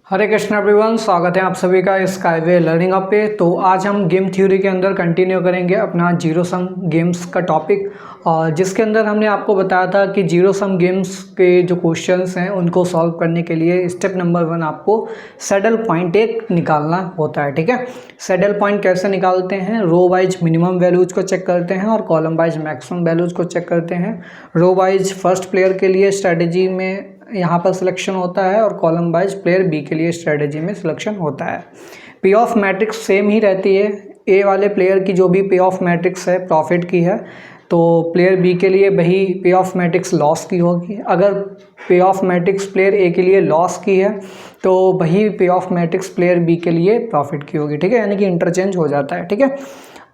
हरे Krishna everyone, स्वागत है आप सभी का स्काईवे लर्निंग अप पे। तो आज हम गेम थ्योरी के अंदर कंटिन्यू करेंगे अपना जीरो सम गेम्स का टॉपिक, और जिसके अंदर हमने आपको बताया था कि जीरो सम गेम्स के जो क्वेश्चंस हैं उनको सॉल्व करने के लिए स्टेप नंबर 1 आपको सैडल पॉइंट एक निकालना होता है। ठीक है, सैडल पॉइंट कैसे निकालते हैं? रो वाइज मिनिमम वैल्यूज को चेक करते हैं और कॉलम वाइज मैक्सिमम वैल्यूज को चेक करते हैं। रो वाइज फर्स्ट प्लेयर के लिए स्ट्रेटेजी में यहाँ पर सिलेक्शन होता है और कॉलम वाइज प्लेयर बी के लिए स्ट्रेटेजी में सिलेक्शन होता है। पे ऑफ मैट्रिक्स सेम ही रहती है। ए वाले प्लेयर की जो भी पे ऑफ मैट्रिक्स है प्रॉफिट की है, तो प्लेयर बी के लिए वही पे ऑफ मैट्रिक्स लॉस की होगी। अगर पे ऑफ मैट्रिक्स प्लेयर ए के लिए लॉस की है तो वही पे ऑफ मैट्रिक्स प्लेयर बी के लिए प्रॉफिट की होगी। ठीक है, यानी कि इंटरचेंज हो जाता है। ठीक है,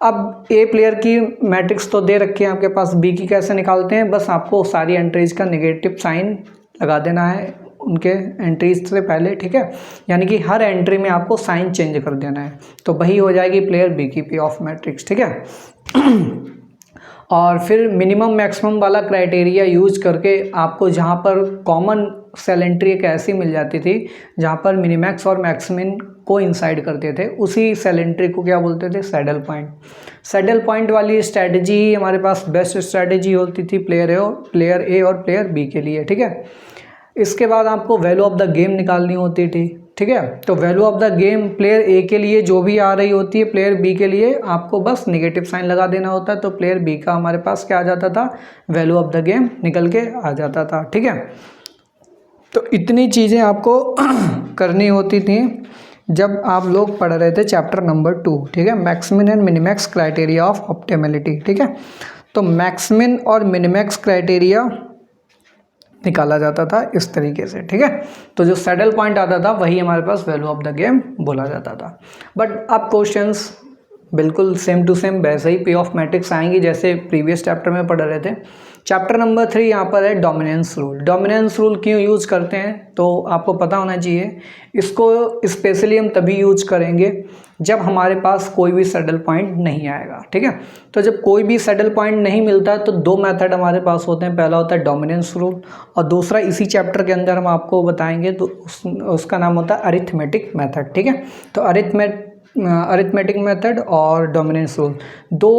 अब ए प्लेयर की मैट्रिक्स तो दे रखी है आपके पास, बी की कैसे निकालते हैं? बस आपको सारी एंट्रीज का नेगेटिव साइन लगा देना है उनके एंट्रीज से पहले। ठीक है, यानी कि हर एंट्री में आपको साइन चेंज कर देना है, तो वही हो जाएगी प्लेयर बी की पे ऑफ मैट्रिक्स। ठीक है और फिर मिनिमम मैक्सिमम वाला क्राइटेरिया यूज करके आपको जहाँ पर कॉमन सेल एंट्री एक ऐसी मिल जाती थी जहाँ पर मिनिमैक्स और मैक्सिमिन को इंसाइड करते थे, उसी सेल एंट्री को क्या बोलते थे? Saddle point. सैडल पॉइंट वाली स्ट्रैटेजी ही हमारे पास बेस्ट स्ट्रैटेजी होती थी प्लेयर ए और प्लेयर बी के लिए। ठीक है, इसके बाद आपको वैल्यू ऑफ द गेम निकालनी होती थी। ठीक है, तो value of the game player ए के लिए जो भी आ रही होती है, प्लेयर बी के लिए आपको बस नेगेटिव साइन लगा देना होता है, तो प्लेयर बी का हमारे पास क्या आ जाता था? वैल्यू ऑफ द गेम निकल के आ जाता था। ठीक है, तो इतनी चीज़ें आपको करनी होती थी जब आप लोग पढ़ रहे थे चैप्टर नंबर 2। ठीक है, maximin and minimax criteria of optimality. ठीक है, तो मैक्सिमिन और मिनिमैक्स क्राइटेरिया निकाला जाता था इस तरीके से। ठीक है, तो जो सैडल पॉइंट आता था वही हमारे पास वैल्यू ऑफ द गेम बोला जाता था। बट अब क्वेश्चंस बिल्कुल सेम टू सेम वैसे ही पे ऑफ मैट्रिक्स आएंगी जैसे प्रीवियस चैप्टर में पढ़ रहे थे। चैप्टर नंबर 3 यहाँ पर है डोमिनेंस रूल। डोमिनेंस रूल क्यों यूज करते हैं तो आपको पता होना चाहिए। इसको स्पेशली हम तभी यूज करेंगे जब हमारे पास कोई भी सैडल पॉइंट नहीं आएगा। ठीक है, तो जब कोई भी सैडल पॉइंट नहीं मिलता तो दो मेथड हमारे पास होते हैं। पहला होता है डोमिनेंस रूल और दूसरा इसी चैप्टर के अंदर हम आपको बताएंगे, तो उसका नाम होता है अरिथमेटिक मेथड। ठीक है, तो अरिथमेटिक मेथड और डोमिनेंस रूल दो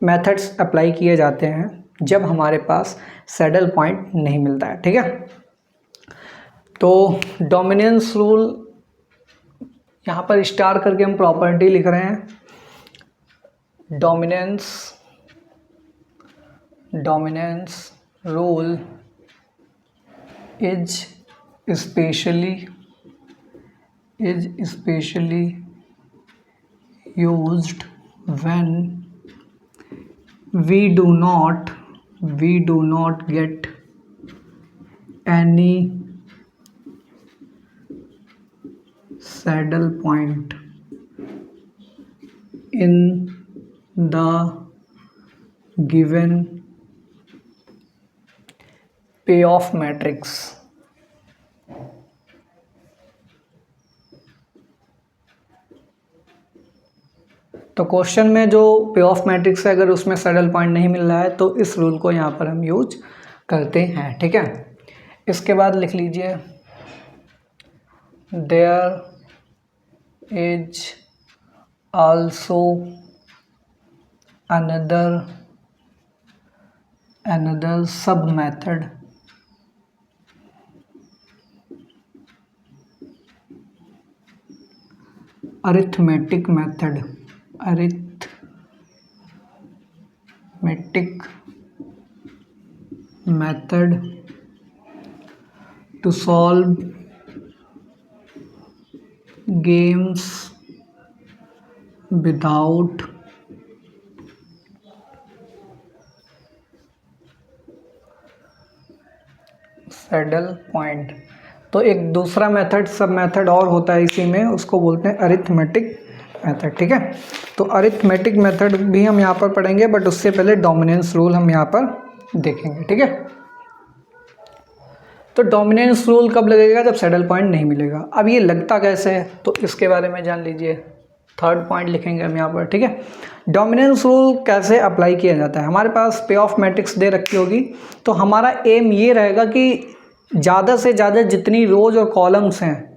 मेथड्स अप्लाई किए जाते हैं जब हमारे पास सैडल पॉइंट नहीं मिलता है। ठीक है, तो डोमिनेंस रूल यहाँ पर स्टार करके हम प्रॉपर्टी लिख रहे हैं। Dominance rule is specially used when we do not get any saddle point in the given payoff matrix। तो क्वेश्चन में जो पे ऑफ मैट्रिक्स है अगर उसमें सैडल पॉइंट नहीं मिल रहा है तो इस रूल को यहाँ पर हम यूज करते हैं। ठीक है, इसके बाद लिख लीजिए देयर इज आल्सो अनदर सब method arithmetic method to solve games without saddle point. तो एक दूसरा मेथड सब मेथड और होता है इसी में, उसको बोलते हैं अरिथमेटिक मेथड। ठीक है, तो अरिथमेटिक मेथड भी हम यहाँ पर पढ़ेंगे, बट उससे पहले डोमिनेंस रूल हम यहाँ पर देखेंगे। ठीक है, तो डोमिनेंस रूल कब लगेगा? जब सैडल पॉइंट नहीं मिलेगा। अब ये लगता कैसे है तो इसके बारे में जान लीजिए। थर्ड पॉइंट लिखेंगे हम यहाँ पर। ठीक है, डोमिनेंस रूल कैसे अप्लाई किया जाता है? हमारे पास पे ऑफ मैट्रिक्स दे रखी होगी, तो हमारा एम ये रहेगा कि ज़्यादा से ज़्यादा जितनी रोज और कॉलम्स हैं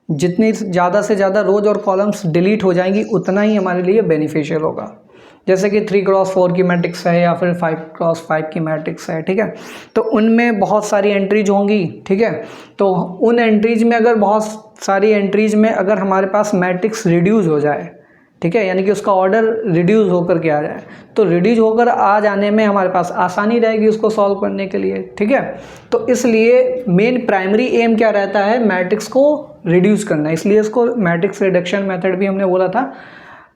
जितनी ज़्यादा से ज़्यादा रोज और कॉलम्स डिलीट हो जाएंगी उतना ही हमारे लिए बेनिफिशियल होगा। जैसे कि 3x4 की मैट्रिक्स है या फिर 5x5 की मैट्रिक्स है, ठीक है, तो उनमें बहुत सारी एंट्रीज होंगी, ठीक है। तो उन एंट्रीज में अगर बहुत सारी एंट्रीज में अगर हमारे पास मैट्रिक्स रिड्यूस हो जाए, ठीक है, यानी कि उसका ऑर्डर रिड्यूस होकर के आ जाए, तो रिड्यूस होकर आ जाने में हमारे पास आसानी रहेगी उसको सॉल्व करने के लिए, ठीक है। तो इसलिए मेन प्राइमरी एम क्या रहता है, मैट्रिक्स को रिड्यूस करना। इसलिए इसको मैट्रिक्स रिडक्शन मेथड भी हमने बोला था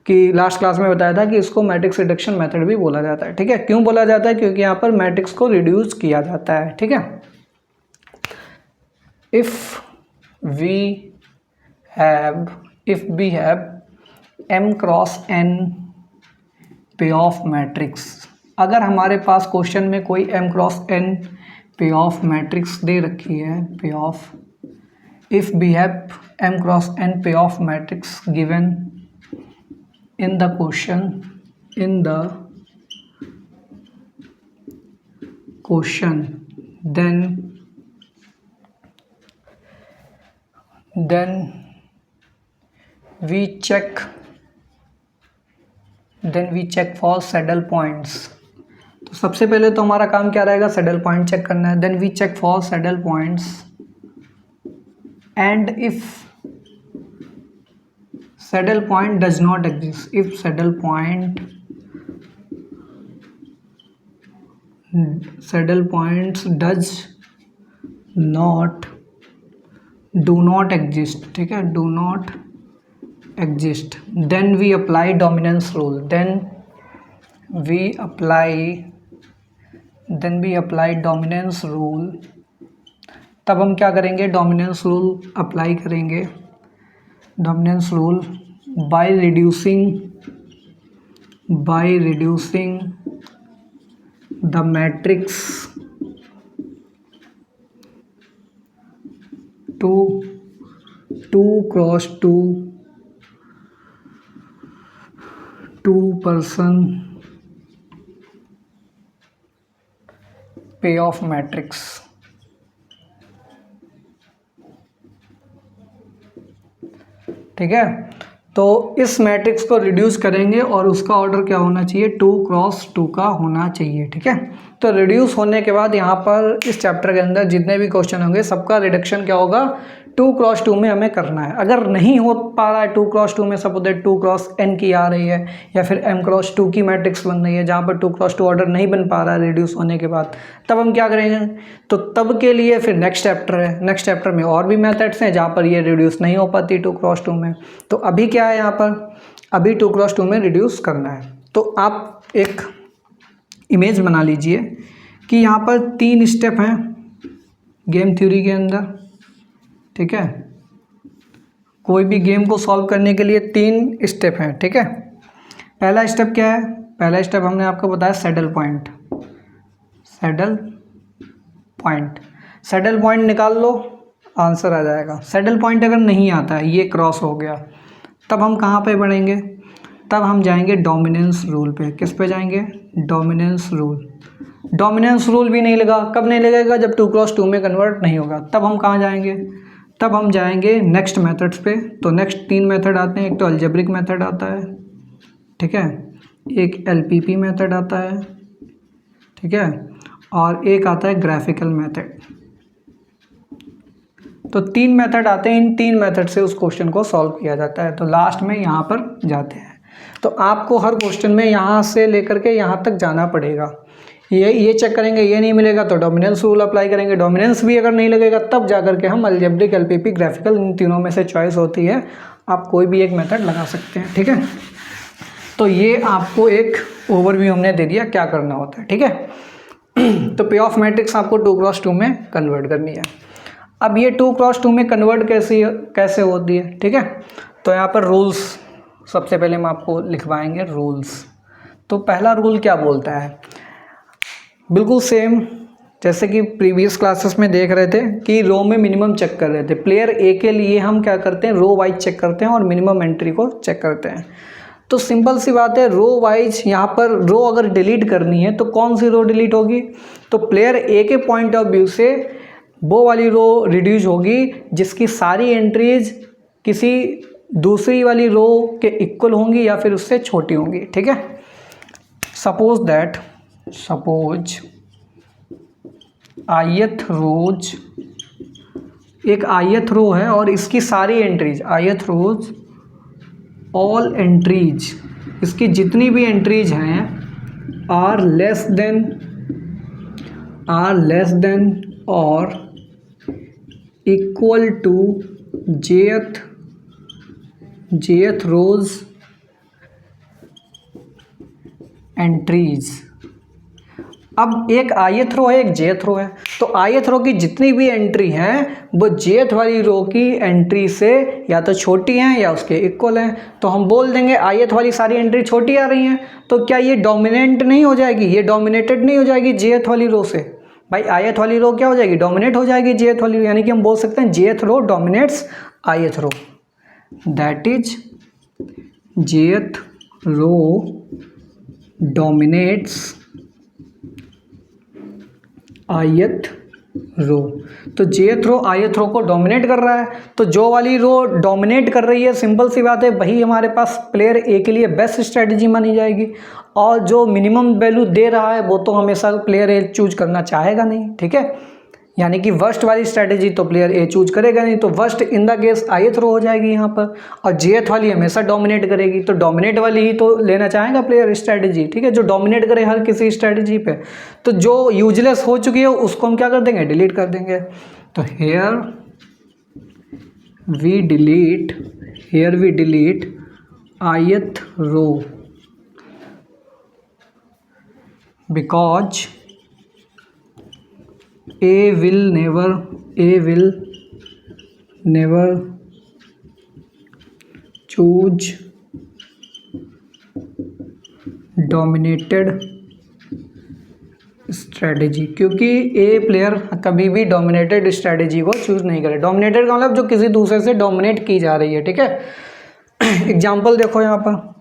कि लास्ट क्लास में बताया था कि इसको मैट्रिक्स रिडक्शन मेथड भी बोला जाता है, ठीक है। क्यों बोला जाता है, क्योंकि यहाँ पर मैट्रिक्स को रिड्यूस किया जाता है, ठीक है। If we have m cross n payoff matrix, अगर हमारे पास क्वेश्चन में कोई m cross n payoff matrix दे रखी है, payoff, if we have m cross n payoff matrix given in the question, then we check for saddle points। तो सबसे पहले तो हमारा काम क्या रहेगा, सैडल पॉइंट चेक करना है। Then we check for saddle points and if saddle point does not exist, if saddle points do not exist, ठीक है, do not exist, then we apply dominance rule, then we apply dominance rule। तब हम क्या करेंगे, dominance rule apply करेंगे। Dominance rule by reducing the matrix to 2x2 2-person payoff matrix। ठीक है, तो इस मैट्रिक्स को रिड्यूस करेंगे और उसका ऑर्डर क्या होना चाहिए, 2x2 का होना चाहिए, ठीक है। तो रिड्यूस होने के बाद यहाँ पर इस चैप्टर के अंदर जितने भी क्वेश्चन होंगे सबका रिडक्शन क्या होगा, 2x2 में हमें करना है। अगर नहीं हो पा रहा है 2x2 में, सपोज 2x n की आ रही है या फिर m×2 की मैट्रिक्स बन रही है जहाँ पर 2x2 ऑर्डर नहीं बन पा रहा है रिड्यूस होने के बाद, तब हम क्या करेंगे, तो तब के लिए फिर नेक्स्ट चैप्टर है। नेक्स्ट चैप्टर में और भी मेथड्स हैं जहाँ पर ये रिड्यूस नहीं हो पाती 2x2 में। तो अभी क्या है, यहाँ पर अभी 2x2 में रिड्यूस करना है। तो आप एक इमेज बना लीजिए कि यहाँ पर 3 स्टेप हैं गेम थ्योरी के अंदर, ठीक है। कोई भी गेम को सॉल्व करने के लिए 3 स्टेप हैं, ठीक है। पहला स्टेप क्या है, पहला स्टेप हमने आपको बताया सैडल पॉइंट। सैडल पॉइंट निकाल लो, आंसर आ जाएगा। सैडल पॉइंट अगर नहीं आता है, ये क्रॉस हो गया, तब हम कहाँ पे बढ़ेंगे, तब हम जाएंगे डोमिनेंस रूल पे। किस पे जाएंगे, डोमिनेंस रूल। डोमिनेंस रूल भी नहीं लगा, कब नहीं लगेगा, जब 2x2 में कन्वर्ट नहीं होगा। तब हम कहाँ जाएंगे, तब हम जाएंगे नेक्स्ट मेथड्स पे। तो नेक्स्ट 3 मेथड आते हैं, एक तो अलजेब्रिक मेथड आता है, ठीक है, एक LPP मेथड आता है, ठीक है, और एक आता है ग्राफिकल मेथड। तो 3 मेथड आते हैं, इन 3 मेथड से उस क्वेश्चन को सॉल्व किया जाता है। तो लास्ट में यहाँ पर जाते हैं। तो आपको हर क्वेश्चन में यहाँ से लेकर के यहाँ तक जाना पड़ेगा। ये चेक करेंगे, ये नहीं मिलेगा तो डोमिनेंस रूल अप्लाई करेंगे। डोमिनेंस भी अगर नहीं लगेगा तब जा करके हम अलजेब्रिक, LPP, ग्राफिकल, इन तीनों में से चॉइस होती है, आप कोई भी एक मेथड लगा सकते हैं, ठीक है। तो ये आपको एक ओवरव्यू हमने दे दिया क्या करना होता है, ठीक है। तो पे ऑफ मैट्रिक्स आपको 2x2 में कन्वर्ट करनी है। अब ये 2x2 में कन्वर्ट कैसे होती है, ठीक है। तो यहाँ पर रूल्स सबसे पहले हम आपको लिखवाएंगे, रूल्स। तो पहला रूल क्या बोलता है, बिल्कुल सेम जैसे कि प्रीवियस क्लासेस में देख रहे थे कि रो में मिनिमम चेक कर रहे थे। प्लेयर ए के लिए हम क्या करते हैं, रो वाइज चेक करते हैं और मिनिमम एंट्री को चेक करते हैं। तो सिंपल सी बात है, रो वाइज यहाँ पर रो अगर डिलीट करनी है तो कौन सी रो डिलीट होगी, तो प्लेयर ए के पॉइंट ऑफ व्यू से वो वाली रो रिड्यूस होगी जिसकी सारी एंट्रीज किसी दूसरी वाली रो के इक्वल होंगी या फिर उससे छोटी होंगी, ठीक है। सपोज ith रोज, एक ith रो है और इसकी सारी entries, ith rows all entries, इसकी जितनी भी एंट्रीज हैं आर लेस देन और equal to jth rows entries. अब एक ith रो है, एक jth रो है, तो ith रो की जितनी भी एंट्री हैं वो jth वाली रो की एंट्री से या तो छोटी हैं या उसके इक्वल हैं। तो हम बोल देंगे ith वाली सारी एंट्री छोटी आ रही हैं, तो क्या ये डोमिनेट नहीं हो जाएगी, ये डोमिनेटेड नहीं हो जाएगी jth वाली रो से? भाई ith वाली रो क्या हो जाएगी, डोमिनेट हो जाएगी jth वाली रो, यानी कि हम बोल सकते हैं jth row dominates ith row, that is jth row dominates ith row. तो jth रो ith रो को डोमिनेट कर रहा है, तो जो वाली रो डोमिनेट कर रही है, सिंपल सी बात है, वही हमारे पास प्लेयर ए के लिए बेस्ट स्ट्रेटजी मानी जाएगी। और जो मिनिमम वैल्यू दे रहा है वो तो हमेशा प्लेयर ए चूज करना चाहेगा नहीं, ठीक है। यानी कि वर्स्ट वाली स्ट्रेटजी तो प्लेयर ए चूज करेगा नहीं, तो worst in the case ith रो हो जाएगी यहाँ पर, और jth वाली हमेशा डोमिनेट करेगी, तो डोमिनेट वाली ही तो लेना चाहेगा प्लेयर स्ट्रेटजी, ठीक है, जो डोमिनेट करे हर किसी स्ट्रेटजी पे। तो जो यूजलेस हो चुकी है उसको हम क्या कर देंगे, डिलीट कर देंगे। तो here we delete ith row because A will never choose dominated strategy, क्योंकि ए प्लेयर कभी भी डोमिनेटेड स्ट्रेटजी को चूज नहीं करे। डोमिनेटेड का मतलब जो किसी दूसरे से डोमिनेट की जा रही है, ठीक है। एग्जाम्पल देखो, यहाँ पर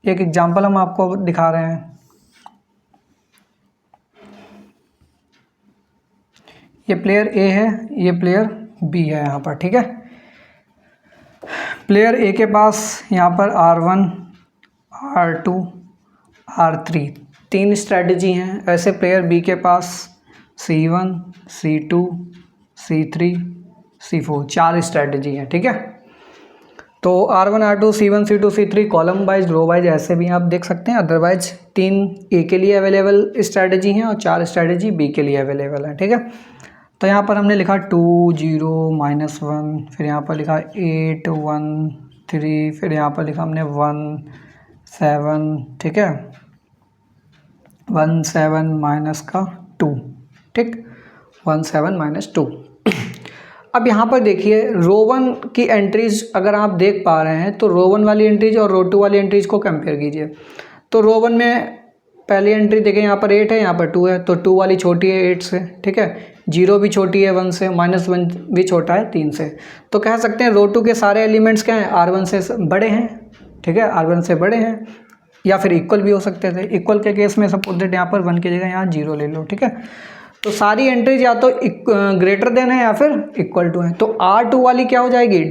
एक एग्जाम्पल हम आपको दिखा रहे हैं। ये प्लेयर ए है, ये प्लेयर बी है यहाँ पर, ठीक है। प्लेयर ए के पास यहाँ पर R1, R2, R3 तीन स्ट्रेटजी हैं। ऐसे प्लेयर बी के पास C1, C2, C3, C4 चार स्ट्रेटजी हैं, ठीक है। तो R1, R2, C1, C2, C3 column wise, row wise ऐसे भी आप देख सकते हैं। अदरवाइज तीन ए के लिए अवेलेबल स्ट्रेटजी हैं और चार स्ट्रेटजी बी के लिए अवेलेबल है, ठीक है। तो यहाँ पर हमने लिखा 2 0 -1, फिर यहाँ पर लिखा 8 1 3, फिर यहाँ पर लिखा हमने 1 7, ठीक है, 1 7 -2, ठीक, 1 7 -2। अब यहाँ पर देखिए रो 1 की एंट्रीज अगर आप देख पा रहे हैं, तो रो 1 वाली एंट्रीज और रो 2 वाली एंट्रीज को कंपेयर कीजिए। तो रो 1 में पहली एंट्री देखें, यहाँ पर 8 है, यहाँ पर 2 है, तो 2 वाली छोटी है 8 से, ठीक है। 0 भी छोटी है 1 से, -1 भी छोटा है 3 से। तो कह सकते हैं रो 2 के सारे एलिमेंट्स क्या हैं, R1 से बड़े हैं, ठीक है, R1 से बड़े हैं, या फिर इक्वल भी हो सकते थे। इक्वल के केस में सपोज दैट यहाँ पर 1 की जगह यहाँ 0 ले लो, ठीक है। तो सारी एंट्रीज या तो ग्रेटर देन है या फिर इक्वल टू है। तो R2 वाली क्या हो जाएगी,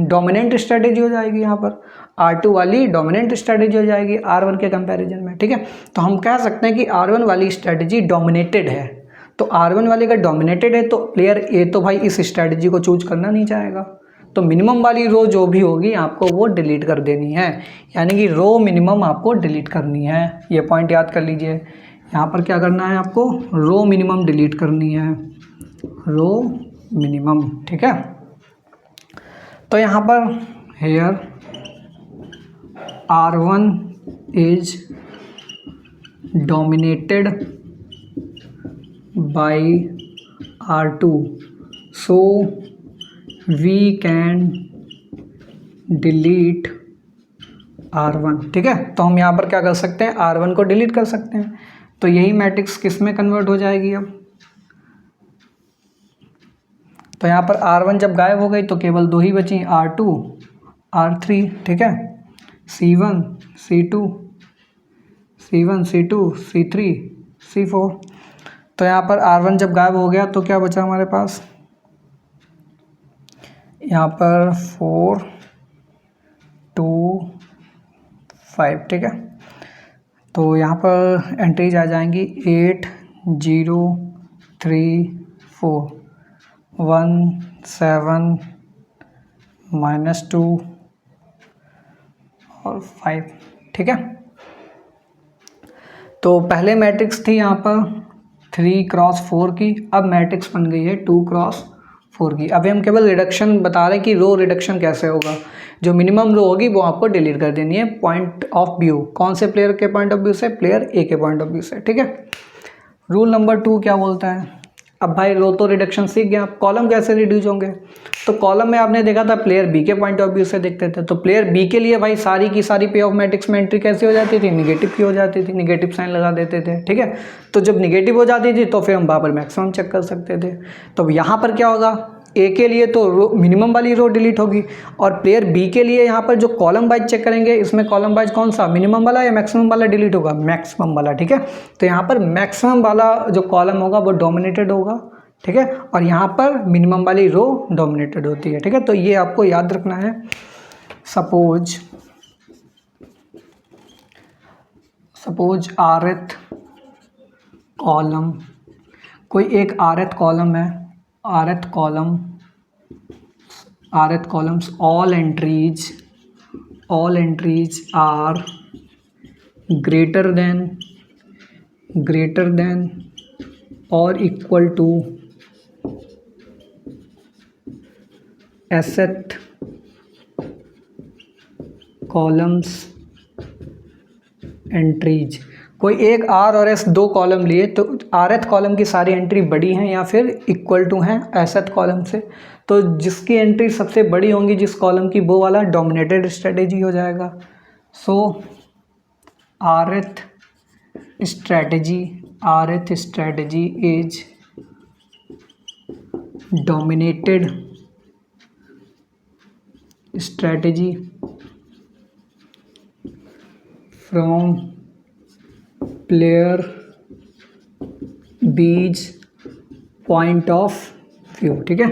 डोमिनेंट स्ट्रेटेजी हो जाएगी। यहाँ पर R2 वाली डोमिनेंट स्ट्रेटेजी हो जाएगी R1 के कंपैरिजन में, ठीक है। तो हम कह सकते हैं कि R1 वाली स्ट्रेटेजी डोमिनेटेड है। तो R1 वाली अगर डोमिनेटेड है तो प्लेयर ए तो भाई इस स्ट्रेटजी को चूज करना नहीं चाहेगा, तो मिनिमम वाली रो जो भी होगी आपको वो डिलीट कर देनी है, यानी कि रो मिनिमम आपको डिलीट करनी है। ये पॉइंट याद कर लीजिए, यहाँ पर क्या करना है आपको, रो मिनिमम डिलीट करनी है, रो मिनिमम, ठीक है। तो यहाँ पर here R1 is dominated by R2, so we can delete R1, ठीक है। तो हम यहाँ पर क्या कर सकते हैं, R1 को डिलीट कर सकते हैं। तो यही मैट्रिक्स किस में कन्वर्ट हो जाएगी अब, तो यहाँ पर R1 जब गायब हो गई तो केवल दो ही बची, R2 R3, ठीक है, C1 C2 C3 C4। तो यहाँ पर R1 जब गायब हो गया तो क्या बचा हमारे पास, यहाँ पर 4 2 5, ठीक है। तो यहाँ पर एंट्रीज आ जाएंगी 8 0 3 4 1 7 -2 और 5, ठीक है। तो पहले मैट्रिक्स थी यहाँ पर 3x4 की, अब मैट्रिक्स बन गई है 2x4 की। अभी हम केवल रिडक्शन बता रहे हैं कि रो रिडक्शन कैसे होगा। जो मिनिमम रो होगी वो आपको डिलीट कर देनी है पॉइंट ऑफ व्यू। कौन से प्लेयर के पॉइंट ऑफ व्यू से? प्लेयर ए के पॉइंट ऑफ व्यू से, ठीक है। रूल नंबर 2 क्या बोलता है? अब भाई रो तो रिडक्शन सीख गया, कॉलम कैसे रिड्यूस होंगे? तो कॉलम में आपने देखा था प्लेयर बी के पॉइंट ऑफ व्यू से देखते थे। तो प्लेयर बी के लिए भाई सारी की सारी पे ऑफ मैट्रिक्स में एंट्री कैसी हो जाती थी? निगेटिव की हो जाती थी, निगेटिव साइन लगा देते थे, ठीक है। तो जब निगेटिव हो जाती थी तो फिर हम वहाँ पर मैक्सिमम चेक कर सकते थे। तो यहाँ पर क्या होगा? ए के लिए तो रो मिनिमम वाली रो डिलीट होगी, और प्लेयर बी के लिए यहाँ पर जो कॉलम वाइज चेक करेंगे, इसमें कॉलम वाइज कौन सा, मिनिमम वाला या मैक्सिमम वाला डिलीट होगा? मैक्सिमम वाला, ठीक है। तो यहाँ पर मैक्सिमम वाला जो कॉलम होगा वो डोमिनेटेड होगा, ठीक है, और यहाँ पर मिनिमम वाली रो डोमिनेटेड होती है, ठीक है। तो ये आपको याद रखना है। सपोज rth कॉलम, कोई एक rth कॉलम है, rth columns all entries are greater than or equal to asset columns entries. कोई एक आर और एस दो कॉलम लिए, तो rth कॉलम की सारी एंट्री बड़ी हैं या फिर इक्वल टू हैं एसथ कॉलम से। तो जिसकी एंट्री सबसे बड़ी होंगी जिस कॉलम की, वो वाला डोमिनेटेड स्ट्रेटेजी हो जाएगा। So rth strategy is dominated strategy from player B's point of view, ठीक है।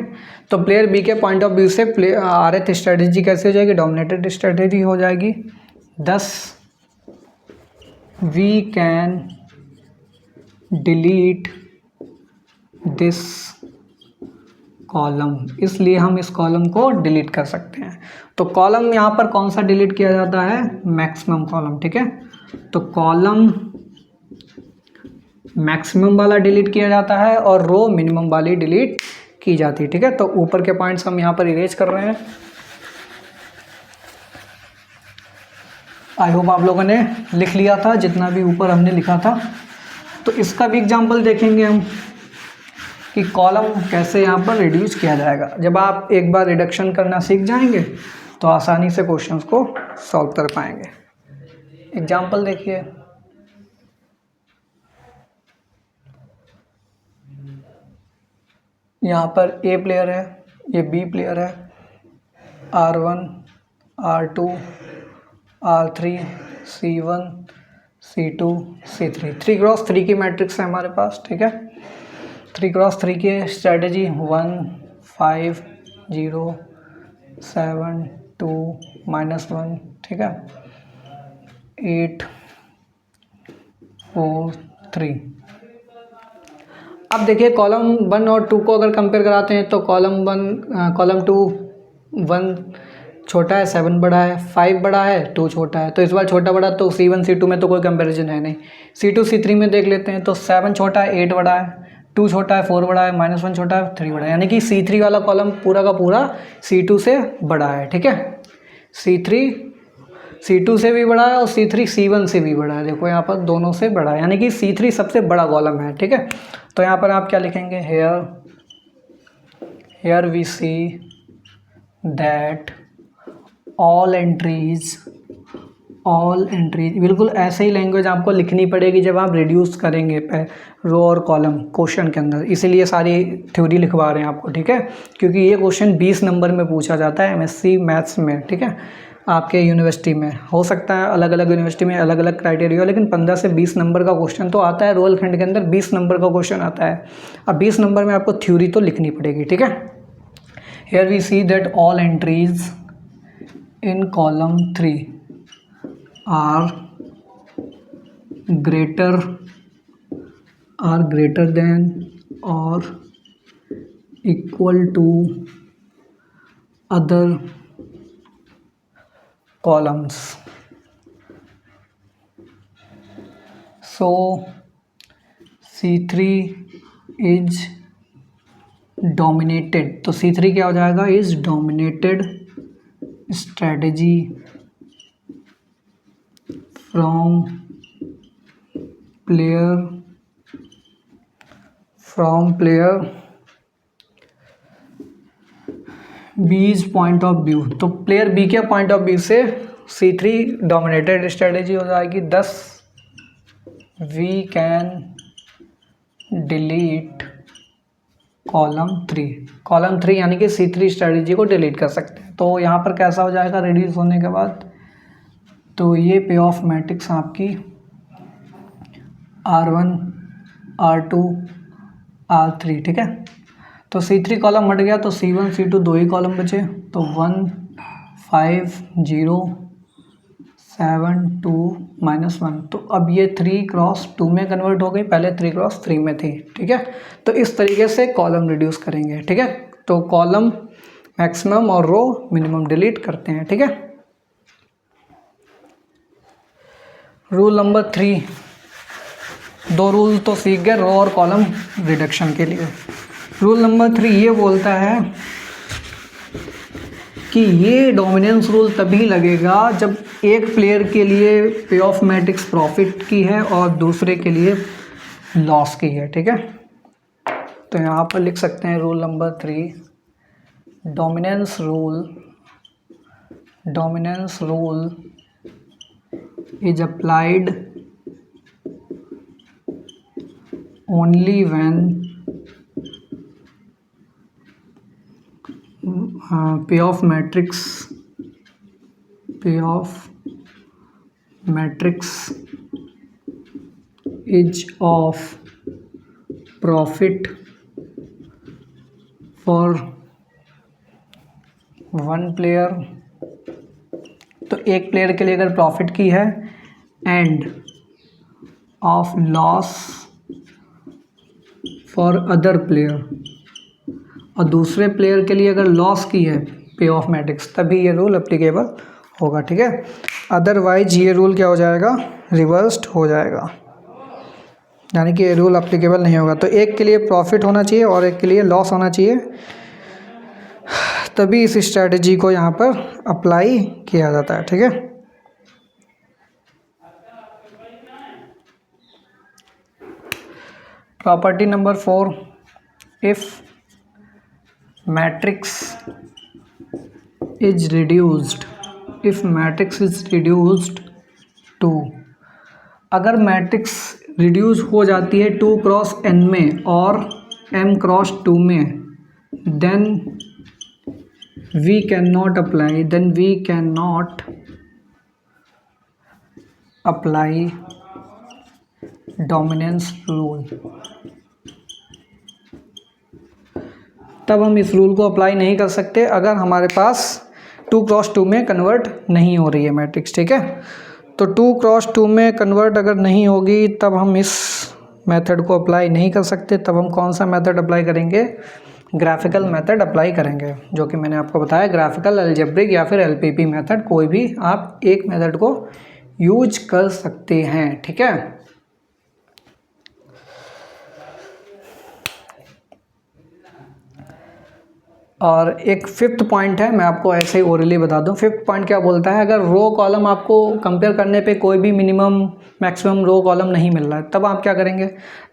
तो प्लेयर बी के पॉइंट ऑफ व्यू से rth स्ट्रेटेजी कैसे हो जाएगी? डोमिनेटेड स्ट्रेटेजी हो जाएगी। thus we can delete this column, इसलिए हम इस कॉलम को डिलीट कर सकते हैं। तो कॉलम यहाँ पर कौन सा डिलीट किया जाता है? मैक्सिमम कॉलम, ठीक है। तो कॉलम मैक्सिमम वाला डिलीट किया जाता है और रो मिनिमम वाली डिलीट की जाती है, ठीक है। तो ऊपर के पॉइंट्स हम यहाँ पर इरेज कर रहे हैं। आई होप आप लोगों ने लिख लिया था जितना भी ऊपर हमने लिखा था। तो इसका भी एग्जाम्पल देखेंगे हम कि कॉलम कैसे यहाँ पर रिड्यूस किया जाएगा। जब आप एक बार रिडक्शन करना सीख जाएंगे तो आसानी से क्वेश्चंस को सॉल्व कर पाएंगे। एग्जाम्पल देखिए, यहाँ पर ए प्लेयर है, ये बी प्लेयर है, R1 R2 R3 C1 C2 C3, 3x3 की मैट्रिक्स है हमारे पास, ठीक है। 3x3 की स्ट्रेटजी 1 5 0 7 2 -1, ठीक है, 8 4 3। अब देखिए कॉलम 1 और 2 को अगर कंपेयर कराते हैं तो कॉलम 2 1 छोटा है, 7 बड़ा है, 5 बड़ा है, 2 छोटा है। तो इस बार छोटा बड़ा तो C1 C2 में तो कोई कंपैरिजन है नहीं। C2 C3 में देख लेते हैं तो 7 छोटा है, 8 बड़ा है, 2 छोटा है, 4 बड़ा है, -1 छोटा है, 3 बड़ा है। यानी कि C3 वाला कॉलम पूरा का पूरा C2 से बड़ा है, ठीक है। C3 C2 से भी बड़ा है और C3 C1 से भी बड़ा है। देखो यहाँ पर दोनों से बड़ा है, यानी कि C3 सबसे बड़ा कॉलम है, ठीक है। तो यहाँ पर आप क्या लिखेंगे? Here we see that all entries, बिल्कुल ऐसे ही लैंग्वेज आपको लिखनी पड़ेगी जब आप रिड्यूस करेंगे रो और कॉलम क्वेश्चन के अंदर। इसीलिए सारी थ्योरी लिखवा रहे हैं आपको, ठीक है, क्योंकि ये क्वेश्चन 20 नंबर में पूछा जाता है MSc मैथ्स में, ठीक है। आपके यूनिवर्सिटी में हो सकता है अलग अलग यूनिवर्सिटी में अलग अलग क्राइटेरिया हो, लेकिन 15 से 20 नंबर का क्वेश्चन तो आता है। रोल खंड के अंदर 20 नंबर का क्वेश्चन आता है। अब 20 नंबर में आपको थ्योरी तो लिखनी पड़ेगी, ठीक है। here we see that all entries in column 3 are greater than or equal to other columns. So C3 is dominated, तो C3 क्या हो जाएगा, is dominated strategy from player B's point of view. तो प्लेयर बी के point of view से C3 dominated strategy हो जाएगी। दस वी कैन डिलीट कॉलम 3 यानी कि C3 स्ट्रेटेजी को डिलीट कर सकते हैं। तो यहाँ पर कैसा हो जाएगा रिड्यूस होने के बाद, तो ये पे ऑफ मैट्रिक्स आपकी R1 R2 R3, ठीक है। तो C3 कॉलम हट गया तो C1 C2 दो ही कॉलम बचे, तो 1 5 0 7 2 -1। तो अब ये 3x2 में कन्वर्ट हो गई, पहले 3x3 में थी, ठीक है। तो इस तरीके से कॉलम रिड्यूस करेंगे, ठीक है। तो कॉलम मैक्सिमम और रो मिनिमम डिलीट करते हैं, ठीक है। रूल नंबर 3, दो रूल तो सीख गए रो और कॉलम रिडक्शन के लिए। रूल नंबर 3 ये बोलता है कि ये डोमिनेंस रूल तभी लगेगा जब एक प्लेयर के लिए पे ऑफ मैट्रिक्स प्रॉफिट की है और दूसरे के लिए लॉस की है, ठीक है। तो यहाँ पर लिख सकते हैं rule number 3, dominance rule is applied only when pay of matrix is of profit for one player। तो एक प्लेयर के लिए अगर प्रॉफिट की है, end of loss for other player, और दूसरे प्लेयर के लिए अगर लॉस की है पे ऑफ मैट्रिक्स, तभी ये रूल एप्लीकेबल होगा, ठीक है। अदरवाइज ये रूल क्या हो जाएगा, रिवर्स्ड हो जाएगा, यानी कि ये रूल एप्लीकेबल नहीं होगा। तो एक के लिए प्रॉफिट होना चाहिए और एक के लिए लॉस होना चाहिए, तभी इस स्ट्रैटेजी को यहाँ पर अप्लाई किया जाता है, ठीक है। Property number 4, if matrix is reduced to, अगर मैट्रिक्स रिड्यूस हो जाती है 2x n में और m×2 में, then we cannot apply dominance rule। तब हम इस रूल को अप्लाई नहीं कर सकते अगर हमारे पास 2x2 में कन्वर्ट नहीं हो रही है मैट्रिक्स, ठीक है। तो 2x2 में कन्वर्ट अगर नहीं होगी तब हम इस मेथड को अप्लाई नहीं कर सकते। तब हम कौन सा मेथड अप्लाई करेंगे, ग्राफिकल मेथड अप्लाई करेंगे, जो कि मैंने आपको बताया ग्राफिकल, अलजेब्रिक या फिर LPP मेथड, कोई भी आप एक मेथड को यूज कर सकते हैं, ठीक है। और एक फिफ्थ पॉइंट है, मैं आपको ऐसे ही ओरली बता दूं। फिफ्थ पॉइंट क्या बोलता है, अगर रो कॉलम आपको कंपेयर करने पे कोई भी मिनिमम मैक्सिमम रो कॉलम नहीं मिल रहा है, तब आप क्या करेंगे,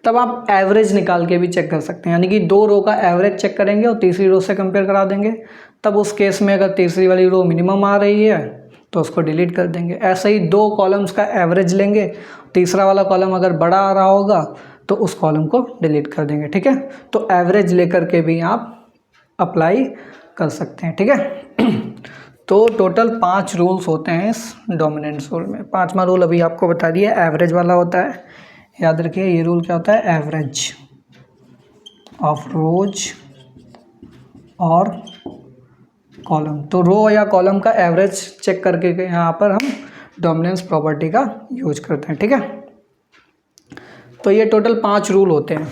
तब आप एवरेज निकाल के भी चेक कर सकते हैं, यानी कि दो रो का एवरेज चेक करेंगे और तीसरी रो से कंपेयर करा देंगे। तब उस केस में अगर तीसरी वाली रो मिनिमम आ रही है तो उसको डिलीट कर देंगे। ऐसे ही दो कॉलम्स का एवरेज लेंगे, तीसरा वाला कॉलम अगर बड़ा आ रहा होगा तो उस कॉलम को डिलीट कर देंगे, ठीक है। तो एवरेज लेकर के भी आप अप्लाई कर सकते हैं, ठीक है। तो टोटल 5 रूल्स होते हैं इस डोमिनेंस रूल में। 5वां रूल अभी आपको बता दिया, एवरेज वाला होता है, याद रखिए ये रूल क्या होता है, एवरेज ऑफ रोज और कॉलम। तो रो या कॉलम का एवरेज चेक करके यहाँ पर हम डोमिनेंस प्रॉपर्टी का यूज करते हैं, ठीक है। तो ये टोटल 5 रूल होते हैं।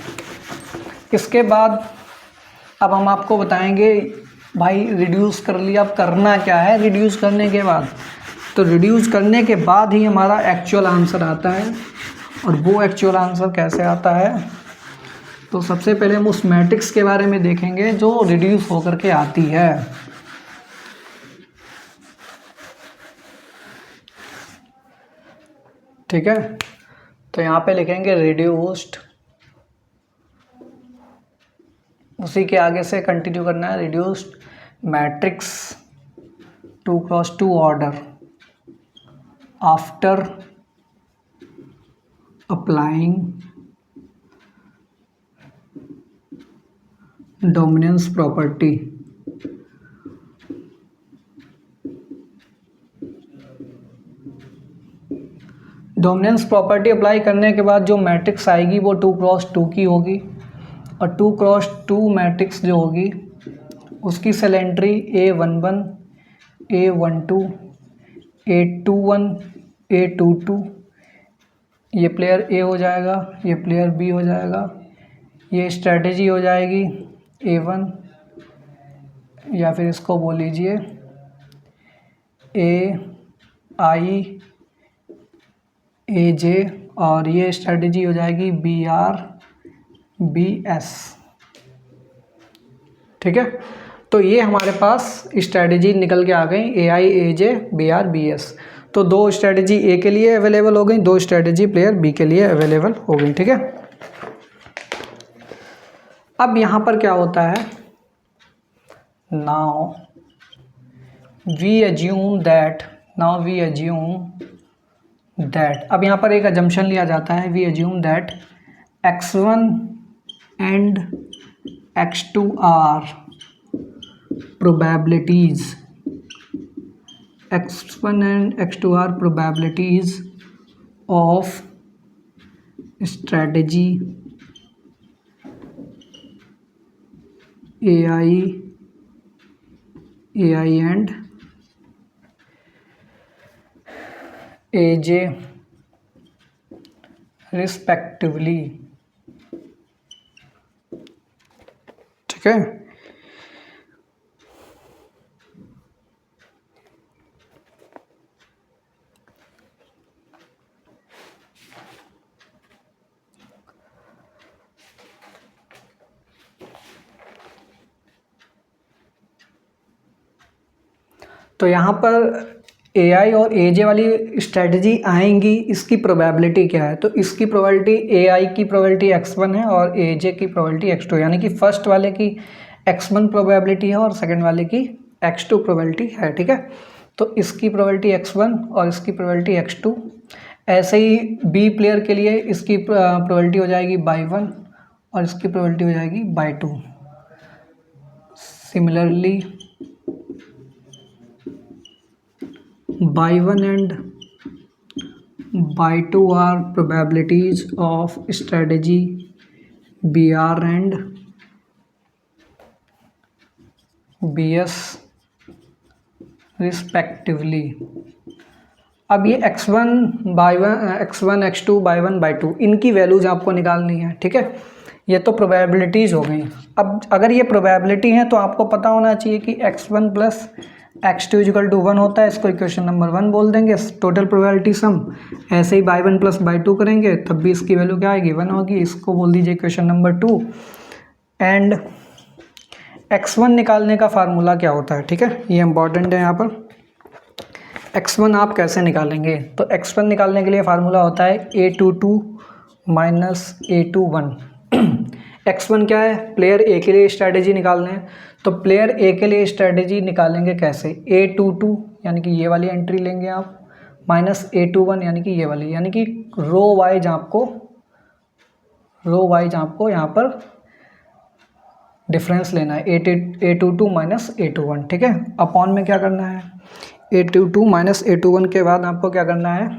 इसके बाद अब हम आपको बताएंगे भाई रिड्यूस कर लिया, अब करना क्या है रिड्यूस करने के बाद। तो रिड्यूस करने के बाद ही हमारा एक्चुअल आंसर आता है। और वो एक्चुअल आंसर कैसे आता है, तो सबसे पहले हम उस मैट्रिक्स के बारे में देखेंगे जो रिड्यूस होकर के आती है। ठीक है, तो यहाँ पे लिखेंगे रिड्यूस्ड, उसी के आगे से कंटिन्यू करना है, reduced matrix 2x2 order after applying dominance property. Dominance property apply करने के बाद जो मैट्रिक्स आएगी वो 2x2 की होगी। और 2x2 मैट्रिक्स जो होगी उसकी cell entry A11, A12, A21, A22, ये प्लेयर A हो जाएगा, ये प्लेयर B हो जाएगा, ये स्ट्रेटजी हो जाएगी A1, या फिर इसको बोल लीजिए AI, AJ, और ये स्ट्रेटजी हो जाएगी BR, BS। ठीक है, तो ये हमारे पास स्ट्रेटजी निकल के आ गई AI, AJ, BR, BS। तो 2 स्ट्रेटजी A के लिए अवेलेबल हो गई, 2 स्ट्रेटजी प्लेयर B के लिए अवेलेबल हो गई। ठीक है, अब यहाँ पर क्या होता है, नाउ वी एज्यूम दैट, अब यहाँ पर एक अजम्पशन लिया जाता है, we assume that x1 and x2 are probabilities, x1 and x2 are probabilities of strategy AI and AJ respectively। ठीक है, तो यहाँ पर AI और AJ वाली स्ट्रेटजी आएंगी, इसकी प्रोबेबिलिटी क्या है, तो इसकी प्रोबेबिलिटी AI की प्रोबेबिलिटी x1 है और AJ की प्रोबेबिलिटी x2, यानी कि फर्स्ट वाले की x1 प्रोबेबिलिटी है और सेकंड वाले की x2 प्रोबेबिलिटी है। ठीक है, तो इसकी प्रोबेबिलिटी x1 और इसकी प्रोबेबिलिटी x2। ऐसे ही B प्लेयर के लिए इसकी प्रोबेबिलिटी हो जाएगी by1 और इसकी प्रोबेबिलिटी हो जाएगी by2। Similarly by1 and by2 are probabilities of strategy BR and BS respectively। अब ये x1 x2 by1 by2 इनकी वैल्यूज आपको निकालनी है। ठीक है, ये तो प्रोबेबिलिटीज़ हो गई। अब अगर ये प्रोबेबिलिटी है तो आपको पता होना चाहिए कि x1 plus x2 equal to 1 होता है, इसको इक्वेशन नंबर 1 बोल देंगे, टोटल प्रोबेबिलिटी सम। ऐसे ही by1 प्लस by2 करेंगे तब भी इसकी वैल्यू क्या आएगी, 1 होगी, इसको बोल दीजिए इक्वेशन नंबर 2। एंड x1 निकालने का फार्मूला क्या होता है, ठीक है, ये इंपॉर्टेंट है। यहाँ पर x1 आप कैसे निकालेंगे, तो x1 निकालने के लिए फार्मूला होता है A22 माइनस A21। x1 क्या है, प्लेयर A के लिए स्ट्रैटेजी निकालना है, तो प्लेयर A के लिए स्ट्रैटेजी निकालेंगे कैसे, A22 यानी कि ये वाली एंट्री लेंगे आप, माइनस A21 यानी कि ये वाली, यानी कि रो वाइज आपको यहाँ पर डिफरेंस लेना है, A22 माइनस A21। ठीक है, अपॉन में क्या करना है, A22 माइनस A21 के बाद आपको क्या करना है,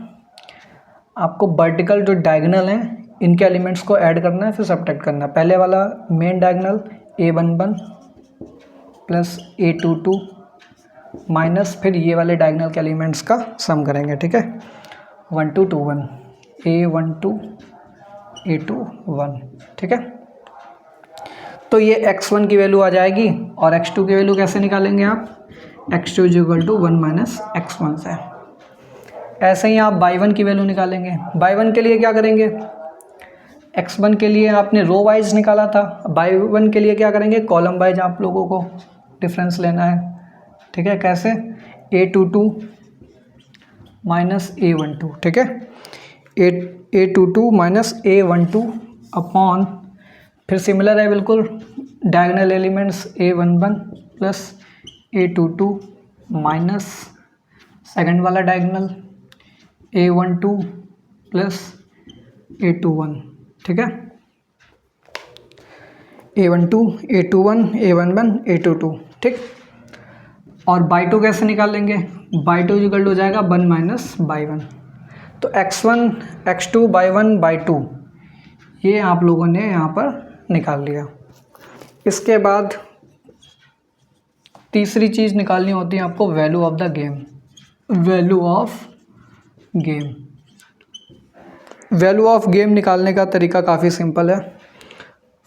आपको वर्टिकल जो डायगोनल हैं इनके एलिमेंट्स को ऐड करना है, फिर सब्ट्रैक्ट करना है। पहले वाला main diagonal A11 plus A22 minus फिर ये वाले डायगोनल के एलिमेंट्स का सम करेंगे, ठीक है। 1 2 2 1 A12 A2 1, ठीक है। तो ये x1 की वैल्यू आ जाएगी और x2 की वैल्यू कैसे निकालेंगे आप, x2 is equal to 1 minus x1 से। ऐसे ही आप y1 की वैल्यू निकालेंगे। y1 के लिए क्या करेंगे, x1 के लिए आपने रो वाइज निकाला था, y1 के लिए क्या करेंगे, कॉलम वाइज आप लोगों को डिफरेंस लेना है, ठीक है। कैसे, A22 माइनस A12, ठीक है। A22 माइनस A12 अपॉन, फिर सिमिलर है बिल्कुल, diagonal elements A11 plus A22 minus second वाला डायगोनल A12 प्लस A21, ठीक है। A12 A21 A11 A22, ठीक। और बाई 2 कैसे निकालेंगे, बाई 2 इक्वल हो जाएगा 1 माइनस बाई 1। तो x1 x2 बाई 1 बाई 2 ये आप लोगों ने यहाँ पर निकाल लिया। इसके बाद तीसरी चीज़ निकालनी होती है आपको, value of the game. Value of game, value of game निकालने का तरीका काफ़ी सिंपल है।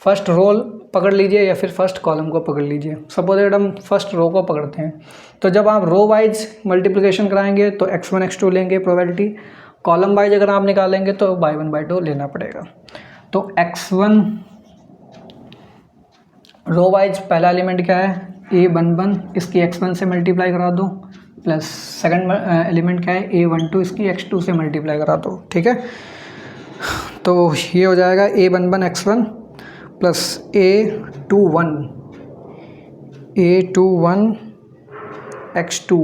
फर्स्ट रो पकड़ लीजिए या फिर फर्स्ट कॉलम को पकड़ लीजिए। सपोज दैट हम फर्स्ट रो को पकड़ते हैं, तो जब आप रो वाइज मल्टीप्लिकेशन कराएंगे तो x1 x2 लेंगे प्रोबेबिलिटी, कॉलम वाइज अगर आप निकालेंगे तो बाई 1 बाई 2 लेना पड़ेगा। तो x1 रो वाइज पहला एलिमेंट क्या है, A11, इसकी x1 से मल्टीप्लाई करा दो, प्लस सेकंड एलिमेंट क्या है, A12, इसकी x2 से मल्टीप्लाई करा दो, ठीक है। तो ये हो जाएगा A11 x1 plus A21 x2,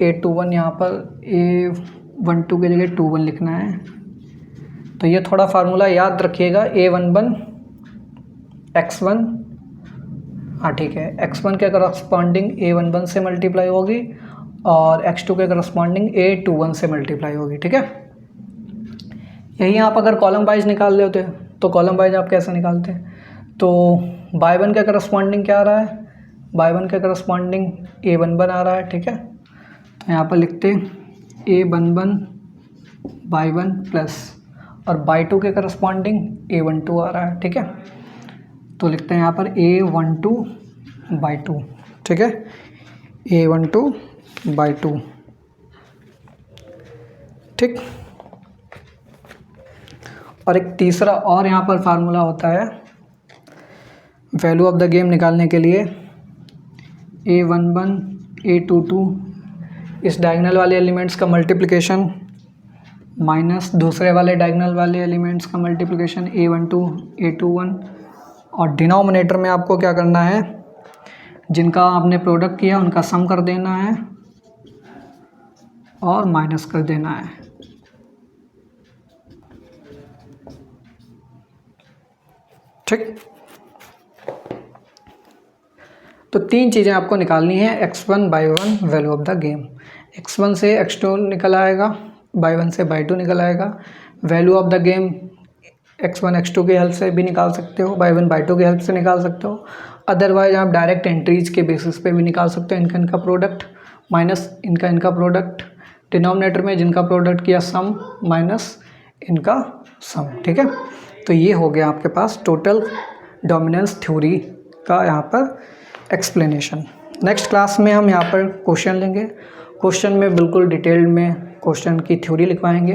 A21 यहाँ पर A12 की जगह 21 लिखना है। तो ये थोड़ा फार्मूला याद रखिएगा, A11 x1, हाँ ठीक है, x1 के करस्पॉन्डिंग A11 से मल्टीप्लाई होगी और x2 के करस्पॉन्डिंग A21 से मल्टीप्लाई होगी, ठीक है। यही आप अगर कॉलम वाइज निकाल लेते तो कॉलम वाइज आप कैसे निकालते हैं, तो बाई 1 के करस्पॉन्डिंग क्या आ रहा है, बाई 1 के करस्पॉन्डिंग A11 आ रहा है, ठीक है। तो यहाँ पर लिखते A11 बाई 1 प्लस, और बाई 2 के करस्पॉन्डिंग A12 आ रहा है, ठीक है। तो लिखते हैं यहाँ पर A12 बाई 2, ठीक है, A12 बाई 2, ठीक। और एक तीसरा और यहाँ पर फार्मूला होता है वैल्यू ऑफ द गेम निकालने के लिए, A11 A22 इस डायगोनल वाले एलिमेंट्स का मल्टीप्लिकेशन माइनस दूसरे वाले डायगोनल वाले एलिमेंट्स का मल्टीप्लिकेशन A12 A21, और डिनोमिनेटर में आपको क्या करना है, जिनका आपने प्रोडक्ट किया उनका सम कर देना है और माइनस कर देना है, ठीक। तो तीन चीज़ें आपको निकालनी है, x1 by 1 value of the game, x1 से x2 निकल आएगा, बाई 1 से बाई 2 निकल आएगा। Value of the game x1 x2 की हेल्प से भी निकाल सकते हो, बाई 1 बाई 2 की हेल्प से निकाल सकते हो, अदरवाइज आप डायरेक्ट एंट्रीज के बेसिस पे भी निकाल सकते हो। इनका प्रोडक्ट माइनस इनका प्रोडक्ट, डिनोमिनेटर में जिनका प्रोडक्ट किया सम माइनस इनका सम, ठीक है। तो ये हो गया आपके पास टोटल डोमिनेंस थ्योरी का यहाँ पर एक्सप्लेनेशन। नेक्स्ट क्लास में हम यहाँ पर क्वेश्चन लेंगे, क्वेश्चन में बिल्कुल डिटेल्ड में क्वेश्चन की थ्योरी लिखवाएंगे।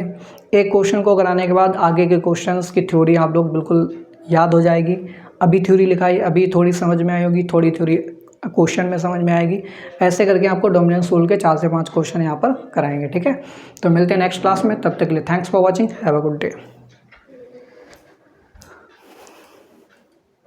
एक क्वेश्चन को कराने के बाद आगे के क्वेश्चंस की थ्योरी आप लोग बिल्कुल याद हो जाएगी। अभी थ्योरी लिखाई, अभी थोड़ी समझ में आई होगी, थोड़ी थ्योरी क्वेश्चन में समझ में आएगी, ऐसे करके आपको डोमिनेंस रूल के 4 से 5 क्वेश्चन यहाँ पर कराएंगे, ठीक है। तो मिलते हैं नेक्स्ट क्लास में, तब तक के लिए thanks for watching, have a good day.